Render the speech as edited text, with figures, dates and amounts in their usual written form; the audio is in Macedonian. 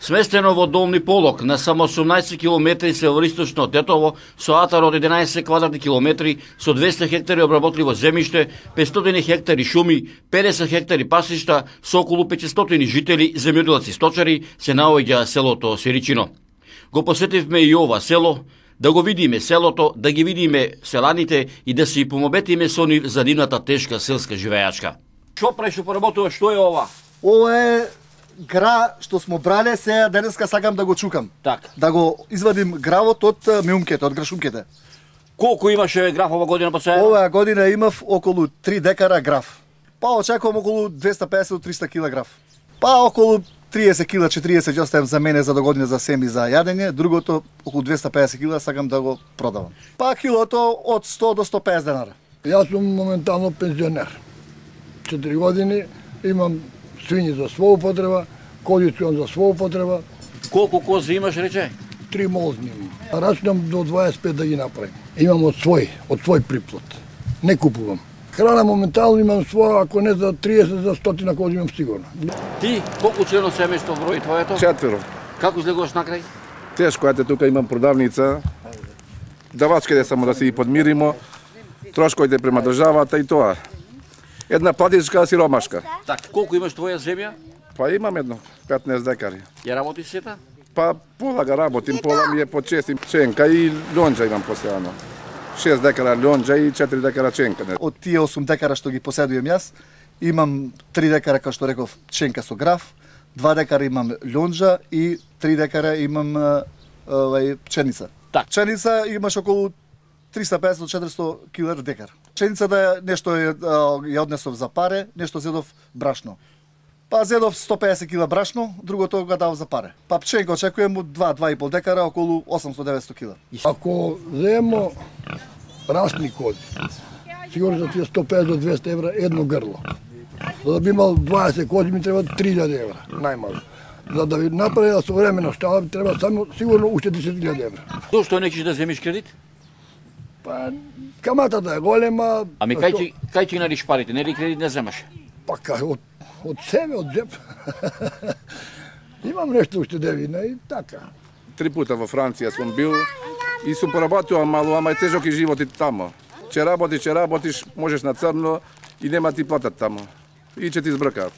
Сместено во Долни Полок на само 18 км североисточно од Тетово, со атар од 11 квадратни километри, со 200 хектари обработливо земјиште, 500 хектари шуми, 50 хектари пасишта, со околу 500 жители, земјоделци сточари, се наоѓа селото Сиричино. Го посетивме и ова село, да го видиме селото, да ги видиме селаните и да си помобетиме со нив за нивната тешка селска живејачка. Што правиш, што поработуваш, што е ова? Ова е гра што смо брале, сега денеска сакам да го чукам. Так. Да го извадим гравот од меумките, од грашумките. Колку имаше граф ова година посеја? Оваа година имав околу 3 декара граф. Па очекувам околу 250 до 300 кила граф. Па околу 30 кила, 40 ќе оставам за мене за до година за семи за јадење, другото околу 250 кила сакам да го продавам. Па килото од 100 до 150 денара. Јас сум моментално пензионер. 4 години имам свињи за своја употреба, кози имам за своја употреба. Колку кози имаш, рече? 3 молзни имам. Рачнам до 25 да ги направим. Имам од свој приплод. Не купувам. Храна моментално имам своја, ако не за 30, за 100 кози имам сигурно. Ти, колку члено семејство брои твоето? 4. Како излегуваш накрај? Тешко, ете тука имам продавница. Давачките само да си ги подмиримо, трошковите према државата и тоа. Една платичка сиромашка. Так, колку имаш твоја земја? Па имам едно, 15 декари. Ја работиш сета? Па пола га работим, пола ми е по чести ченка и лонџа имам постојано. 6 декара лонџа и 4 декара ченка. Од тие 8 декара што ги поседувам јас, имам 3 декара, како што реков, ченка со граф, 2 декара имам лонџа и 3 декара имам пченица. Так. Пченица имаш околу 350 до 400 килар декар. Пченицата нешто ја однесов за паре, нешто зедов брашно. Па зедов 150 кила брашно, другото го дав за паре. Па пченка очекувам од 2-2,5 декара, околу 800-900 кила. Ако земемо расни кози, сигурно за тие 150 до 200 евра едно грло. За да би имал 20 кози ми треба 3000 евра, најмало. За да ви направи современа штала треба само сигурно уште 10.000 евра. Зошто не ќе да земиш кредит? Па каматата е голема. Ами кај ќе нариш парите, нели кредит не земаш? Па кај од себе, од джеп. Имам нешто уштедевина и така. 3 пута во Франција сум бил и сум поработувал мало, ама е тежок и живот и тамо. Че работиш, можеш на црно и нема ти платат тамо. И ќе ти збркаат.